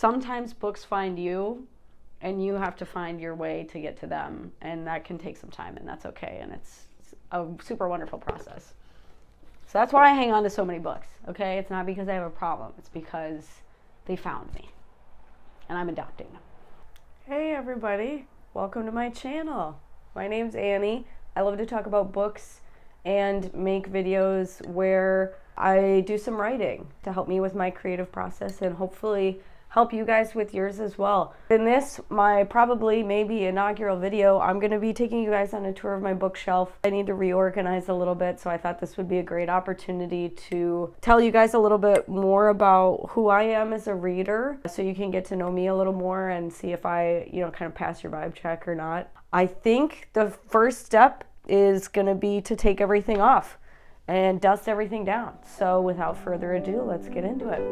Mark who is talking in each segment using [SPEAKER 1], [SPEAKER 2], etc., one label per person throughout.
[SPEAKER 1] sometimes books find you, and you have to find your way to get to them, and that can take some time, and that's okay, and it's a super wonderful process. So that's why I hang on to so many books, okay? It's not because I have a problem. It's because they found me, and I'm adopting them. Hey, everybody. Welcome to my channel. My name's Annie. I love to talk about books and make videos where I do some writing to help me with my creative process and hopefully help you guys with yours as well. In this, my probably maybe inaugural video, I'm going to be taking you guys on a tour of my bookshelf. I need to reorganize a little bit, so I thought this would be a great opportunity to tell you guys a little bit more about who I am as a reader, so you can get to know me a little more and see if I, kind of pass your vibe check or not. I think the first step is going to be to take everything off and dust everything down. So without further ado, let's get into it.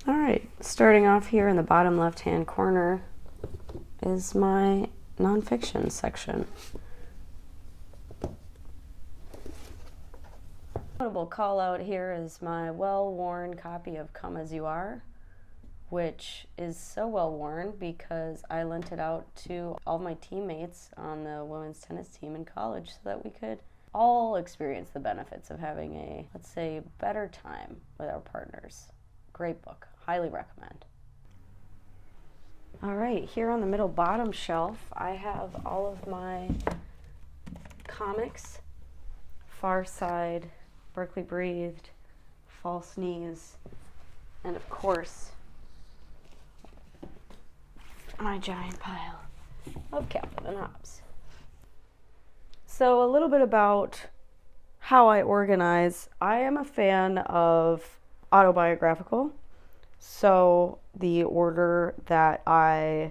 [SPEAKER 1] All right, starting off here in the bottom left-hand corner is my nonfiction section. Notable call out here is my well-worn copy of Come As You Are, which is so well-worn because I lent it out to all my teammates on the women's tennis team in college so that we could all experience the benefits of having a, let's say, better time with our partners. Great book. Highly recommend. All right, here on the middle bottom shelf, I have all of my comics. Far Side, Berkeley Breathed, False Knees, and of course, my giant pile of Calvin and Hobbes. So a little bit about how I organize. I am a fan of autobiographical. So the order that I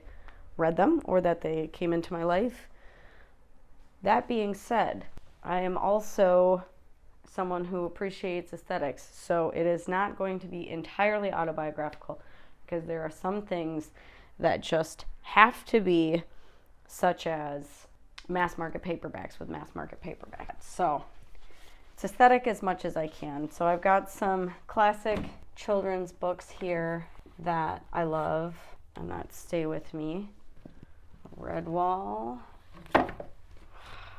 [SPEAKER 1] read them or that they came into my life. That being said, I am also someone who appreciates aesthetics. So it is not going to be entirely autobiographical because there are some things that just have to be, such as mass market paperbacks with mass market paperbacks. So it's aesthetic as much as I can. So I've got some classic children's books here that I love and that stay with me. Redwall,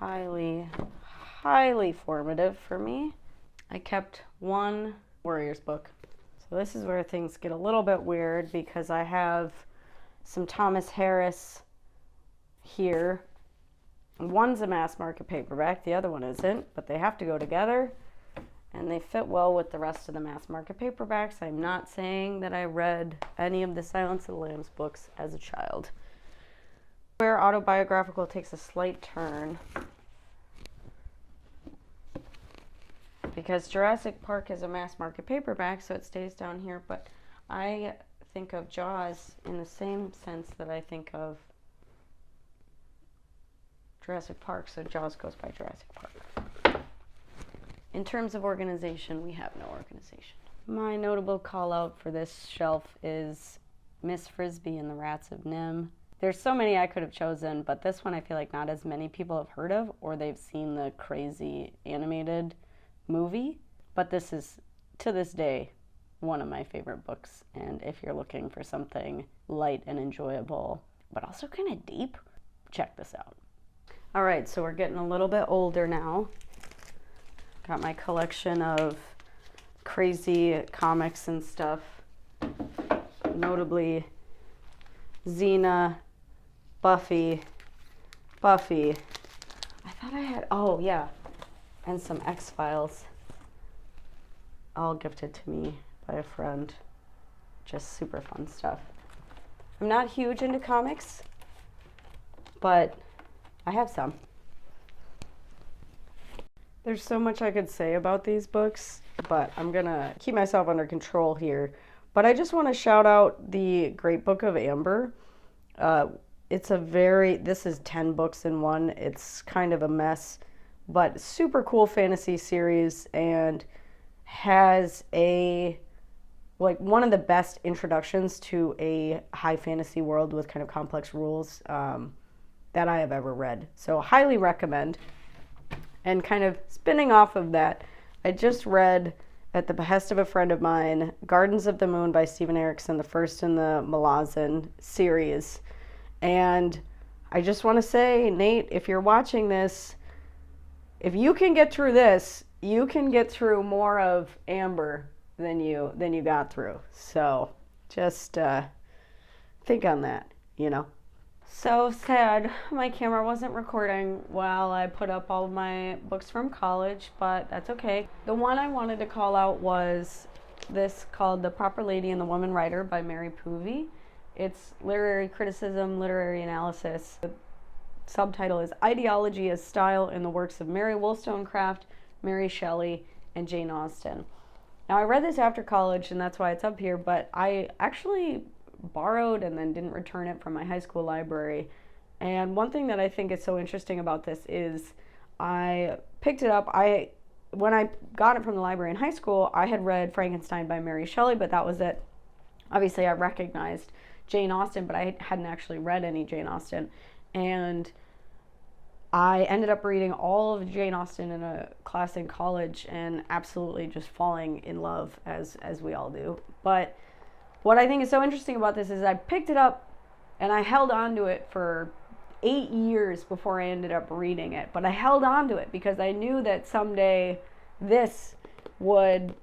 [SPEAKER 1] highly formative for me. I kept one Warriors book. So this is where things get a little bit weird because I have some Thomas Harris here. One's a mass market paperback, the other one isn't, but they have to go together. And they fit well with the rest of the mass market paperbacks. I'm not saying that I read any of the Silence of the Lambs books as a child. Where autobiographical takes a slight turn, because Jurassic Park is a mass market paperback, so it stays down here, but I think of Jaws in the same sense that I think of Jurassic Park, so Jaws goes by Jurassic Park. In terms of organization, we have no organization. My notable call out for this shelf is Miss Frisbee and the Rats of Nim. There's so many I could have chosen, but this one I feel like not as many people have heard of or they've seen the crazy animated movie. But this is, to this day, one of my favorite books. And if you're looking for something light and enjoyable, but also kind of deep, check this out. All right, so we're getting a little bit older now. Got my collection of crazy comics and stuff, notably Xena, Buffy. I thought I had, oh yeah, and some X-Files, all gifted to me by a friend. Just super fun stuff. I'm not huge into comics, but I have some. There's so much I could say about these books, but I'm gonna keep myself under control here. But I just want to shout out the Great Book of Amber. This is 10 books in one. It's kind of a mess, but super cool fantasy series and has one of the best introductions to a high fantasy world with kind of complex rules that I have ever read. So highly recommend. And kind of spinning off of that, I just read, at the behest of a friend of mine, Gardens of the Moon by Stephen Erickson, the first in the Malazan series. And I just want to say, Nate, if you're watching this, if you can get through this, you can get through more of Amber than you got through. So just think on that, you know. So sad my camera wasn't recording while I put up all of my books from college, but that's okay. The one I wanted to call out was this, called The Proper Lady and the Woman Writer by Mary Poovey. It's literary criticism, literary analysis. The subtitle is Ideology as Style in the Works of Mary Wollstonecraft, Mary Shelley, and Jane Austen. Now, I read this after college, and that's why it's up here, but I actually borrowed and then didn't return it from my high school library. And one thing that I think is so interesting about this is I picked it up. When I got it from the library in high school, I had read Frankenstein by Mary Shelley, but that was it. Obviously, I recognized Jane Austen, but I hadn't actually read any Jane Austen. And I ended up reading all of Jane Austen in a class in college and absolutely just falling in love, as we all do. But what I think is so interesting about this is I picked it up and I held on to it for 8 years before I ended up reading it. But I held on to it because I knew that someday this would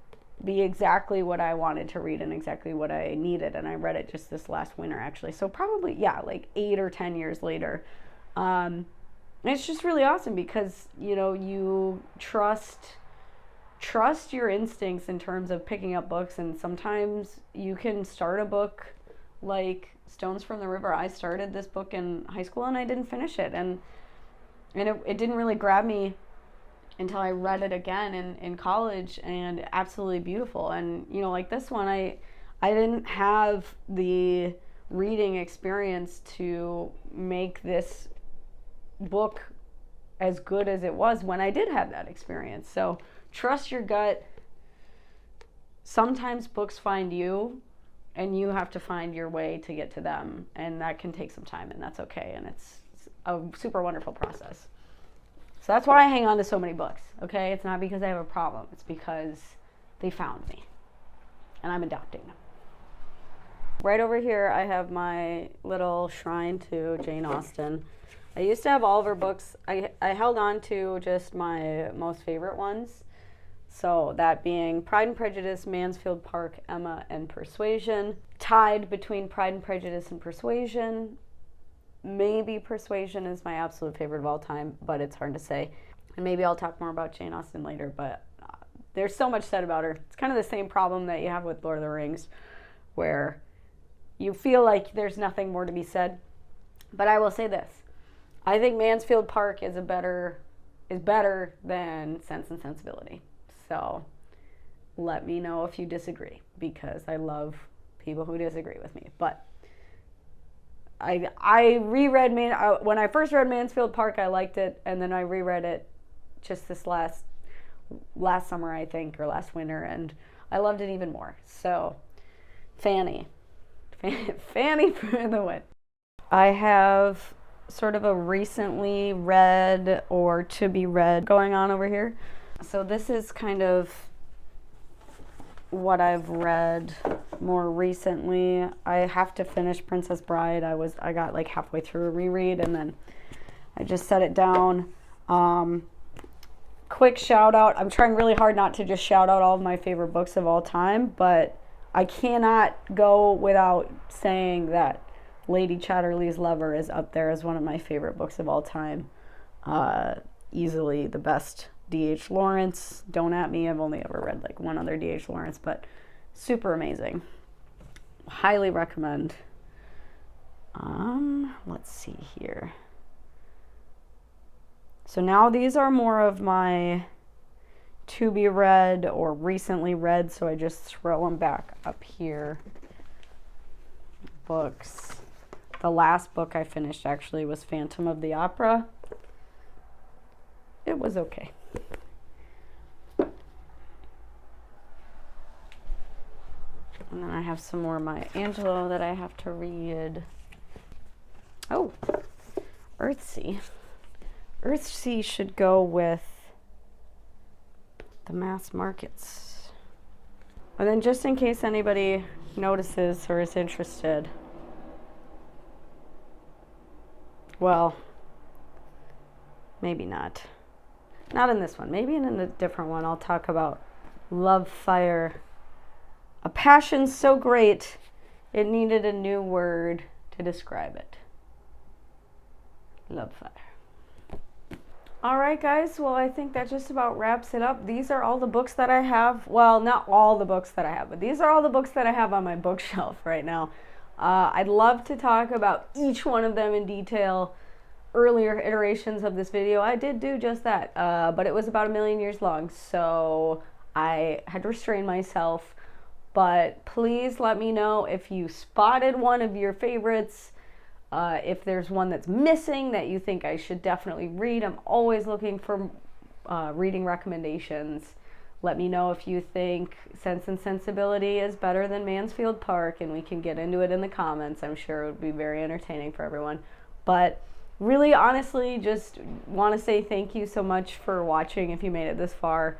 [SPEAKER 1] be exactly what I wanted to read and exactly what I needed. And I read it just this last winter, actually. So probably, yeah, like 8 or 10 years later. It's just really awesome because, you know, you trust your instincts in terms of picking up books, and sometimes you can start a book like Stones from the River. I started this book in high school and I didn't finish it, and it didn't really grab me until I read it again in college, and absolutely beautiful. And you know, like this one, I didn't have the reading experience to make this book as good as it was when I did have that experience. So trust your gut. Sometimes books find you, and you have to find your way to get to them, and that can take some time, and that's okay, and it's a super wonderful process. So that's why I hang on to so many books, okay? It's not because I have a problem. It's because they found me, and I'm adopting them. Right over here, I have my little shrine to Jane Austen. I used to have all of her books. I held on to just my most favorite ones. So that being Pride and Prejudice, Mansfield Park, Emma, and Persuasion. Tied between Pride and Prejudice and Persuasion. Maybe Persuasion is my absolute favorite of all time, but it's hard to say. And maybe I'll talk more about Jane Austen later, but there's so much said about her. It's kind of the same problem that you have with Lord of the Rings, where you feel like there's nothing more to be said. But I will say this. I think Mansfield Park is better than Sense and Sensibility. So let me know if you disagree, because I love people who disagree with me. But I reread when I first read Mansfield Park, I liked it, and then I reread it just this last summer, I think, or last winter, and I loved it even more. So Fanny for the win. I have sort of a recently read or to be read going on over here. So this is kind of what I've read more recently. I have to finish Princess Bride. I got like halfway through a reread, and then I just set it down. Quick shout out. I'm trying really hard not to just shout out all of my favorite books of all time, but I cannot go without saying that Lady Chatterley's Lover is up there as one of my favorite books of all time. Easily the best D.H. Lawrence. Don't at me, I've only ever read like one other D.H. Lawrence, but super amazing. Highly recommend. Let's see here. So now these are more of my to be read or recently read, so I just throw them back up here. Books. The last book I finished actually was Phantom of the Opera. It was okay. And then I have some more Maya Angelou that I have to read. Oh, Earthsea. Earthsea should go with the mass markets. And then just in case anybody notices or is interested, well, maybe not. Not in this one. Maybe in a different one. I'll talk about love fire. A passion so great, it needed a new word to describe it. Love fire. All right, guys. Well, I think that just about wraps it up. These are all the books that I have. Well, not all the books that I have, but these are all the books that I have on my bookshelf right now. I'd love to talk about each one of them in detail. Earlier iterations of this video, I did do just that, but it was about 1,000,000 years long, so I had to restrain myself. But please let me know if you spotted one of your favorites, if there's one that's missing that you think I should definitely read. I'm always looking for reading recommendations. Let me know if you think Sense and Sensibility is better than Mansfield Park, and we can get into it in the comments. I'm sure it would be very entertaining for everyone. But really, honestly, just want to say thank you so much for watching if you made it this far.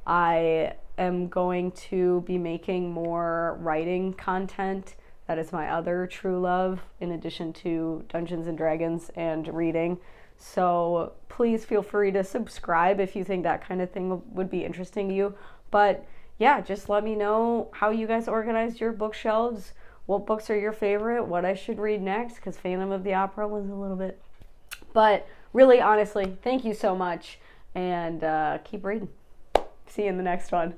[SPEAKER 1] I am going to be making more writing content. That is my other true love, in addition to Dungeons and Dragons and reading. So please feel free to subscribe if you think that kind of thing would be interesting to you. But yeah, just let me know how you guys organized your bookshelves. What books are your favorite? What I should read next, because Phantom of the Opera was a little bit. But really, honestly, thank you so much, and keep reading. See you in the next one.